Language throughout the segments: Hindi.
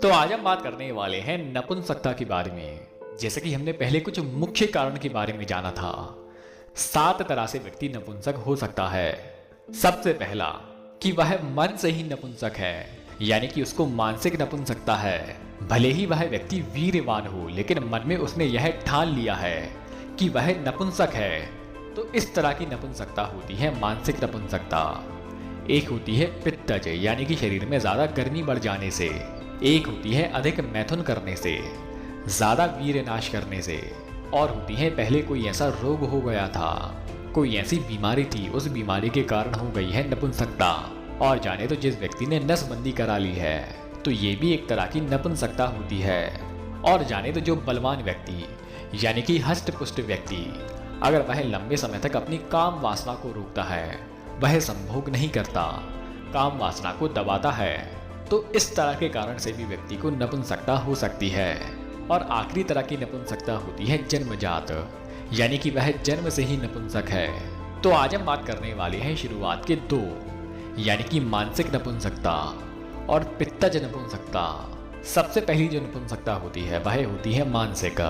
तो आज हम बात करने वाले हैं नपुंसकता के बारे में। जैसे कि हमने पहले कुछ मुख्य कारण के बारे में जाना था। 7 तरह से व्यक्ति नपुंसक हो सकता है। सबसे पहला कि वह मन से ही नपुंसक है, यानी कि उसको मानसिक नपुंसकता है। भले ही वह व्यक्ति वीरवान हो, लेकिन मन में उसने यह ठान लिया है कि वह नपुंसक है। तो इस तरह की नपुंसकता होती है मानसिक नपुंसकता। एक होती है पित्तज, यानी कि शरीर में ज्यादा गर्मी बढ़ जाने से। एक होती है अधिक मैथुन करने से, ज्यादा वीर नाश करने से। और होती है पहले कोई ऐसा रोग हो गया था, कोई ऐसी बीमारी थी, उस बीमारी के कारण हो गई है नपुंसकता। और जाने तो जिस व्यक्ति ने नसबंदी करा ली है, तो ये भी एक तरह की नपुंसकता होती है। और जाने तो जो बलवान व्यक्ति, यानी कि हष्ट पुष्ट व्यक्ति, अगर वह लंबे समय तक अपनी काम वासना को रोकता है, वह संभोग नहीं करता, काम वासना को दबाता है, तो इस तरह के कारण से भी व्यक्ति को नपुंसकता हो सकती है। और आखिरी तरह की नपुंसकता होती है जन्मजात, यानी कि वह जन्म से ही नपुंसक है। तो आज हम बात करने वाले हैं शुरुआत के 2, यानी कि मानसिक नपुंसकता और पित्तज नपुंसकता। सबसे पहली जो नपुंसकता होती है वह होती है मानसिक।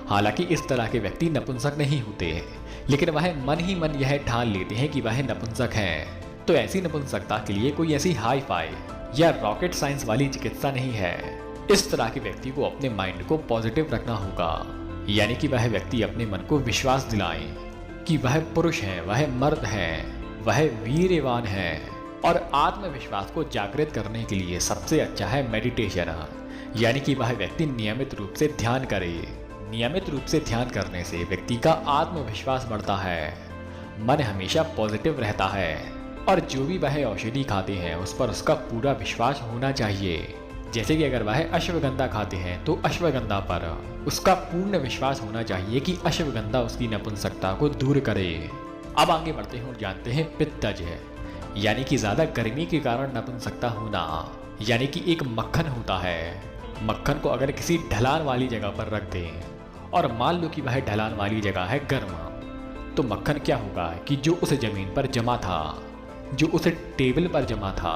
हालांकि इस तरह के व्यक्ति नपुंसक नहीं होते, लेकिन वह मन ही मन यह ठान लेते हैं कि वह नपुंसक हैं। तो ऐसी नपुंसकता के लिए कोई ऐसी हाई फाई या रॉकेट साइंस वाली चिकित्सा नहीं है। इस तरह के व्यक्ति को अपने माइंड को पॉजिटिव रखना होगा, यानी कि वह व्यक्ति अपने मन को विश्वास दिलाए कि वह पुरुष है, वह मर्द है, वह वीरवान है। और आत्मविश्वास को जागृत करने के लिए सबसे अच्छा है मेडिटेशन, यानी कि वह व्यक्ति नियमित रूप से ध्यान करे। नियमित रूप से ध्यान करने से व्यक्ति का आत्मविश्वास बढ़ता है, मन हमेशा पॉजिटिव रहता है। और जो भी वह औषधि खाते हैं उस पर उसका पूरा विश्वास होना चाहिए। जैसे कि अगर वह अश्वगंधा खाते हैं तो अश्वगंधा पर उसका पूर्ण विश्वास होना चाहिए कि अश्वगंधा उसकी नपुंसकता को दूर करे। अब आगे बढ़ते हैं और जानते हैं पित्तज, यानी कि ज्यादा गर्मी के कारण नपुंसकता होना। यानी कि एक मक्खन होता है, मक्खन को अगर किसी ढलान वाली जगह पर रख दें और मान लो कि वह ढलान वाली जगह है गर्म, तो मक्खन क्या होगा कि जो उस जमीन पर जमा था, जो उस टेबल पर जमा था,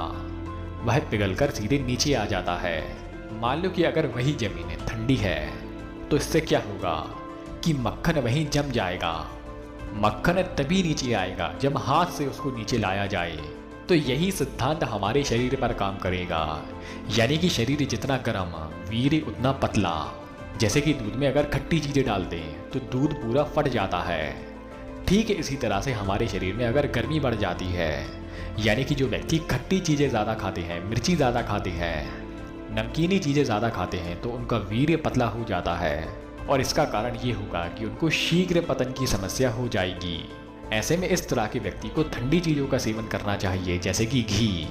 वह पिघलकर सीधे नीचे आ जाता है। मान लो कि अगर वही जमीन ठंडी है, तो इससे क्या होगा कि मक्खन वहीं जम जाएगा। मक्खन तभी नीचे आएगा जब हाथ से उसको नीचे लाया जाए। तो यही सिद्धांत हमारे शरीर पर काम करेगा, यानी कि शरीर जितना गर्म, वीर उतना पतला। जैसे कि दूध में अगर खट्टी चीजें डाल दें तो दूध पूरा फट जाता है। ठीक इसी तरह से हमारे शरीर में अगर गर्मी बढ़ जाती है, यानी कि जो व्यक्ति खट्टी चीजें ज़्यादा खाते हैं, मिर्ची ज़्यादा खाते हैं, नमकीनी चीज़ें ज़्यादा खाते हैं, तो उनका वीर्य पतला हो जाता है। और इसका कारण ये होगा कि उनको शीघ्र पतन की समस्या हो जाएगी। ऐसे में इस तरह के व्यक्ति को ठंडी चीज़ों का सेवन करना चाहिए, जैसे कि घी,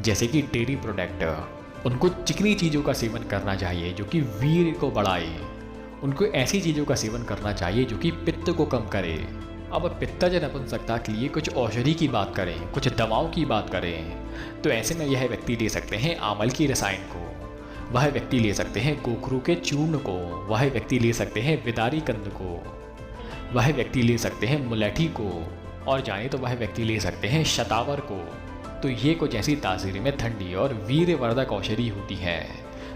जैसे कि डेयरी प्रोडक्ट। उनको चिकनी चीज़ों का सेवन करना चाहिए जो कि वीर्य को बढ़ाए। उनको ऐसी चीज़ों का सेवन करना चाहिए जो कि पित्त को कम करे। अब पित्तज नपुंसकता के लिए कुछ औषधि की बात करें, कुछ दवाओं की बात करें, तो ऐसे में यह व्यक्ति ले सकते हैं आमल की रसायन को, वह व्यक्ति ले सकते हैं गोखरू के चूर्ण को, वह व्यक्ति ले सकते हैं विदारी कंद को, वह व्यक्ति ले सकते हैं मुलैठी को, और जाने तो वह व्यक्ति ले सकते हैं शतावर को। तो ये कुछ ऐसी तासीर में ठंडी और वीर्यवर्धक औषधि होती है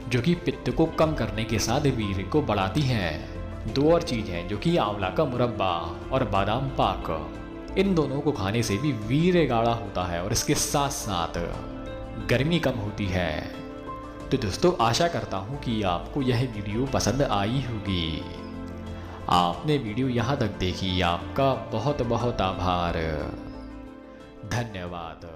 जो कि पित्त को कम करने के साथ वीर्य को बढ़ाती हैं। 2 और चीज़ हैं जो कि आंवला का मुरब्बा और बादाम पाक। इन दोनों को खाने से भी वीर्य गाढ़ा होता है और इसके साथ साथ गर्मी कम होती है। तो दोस्तों, आशा करता हूँ कि आपको यह वीडियो पसंद आई होगी। आपने वीडियो यहाँ तक देखी, आपका बहुत बहुत आभार, धन्यवाद।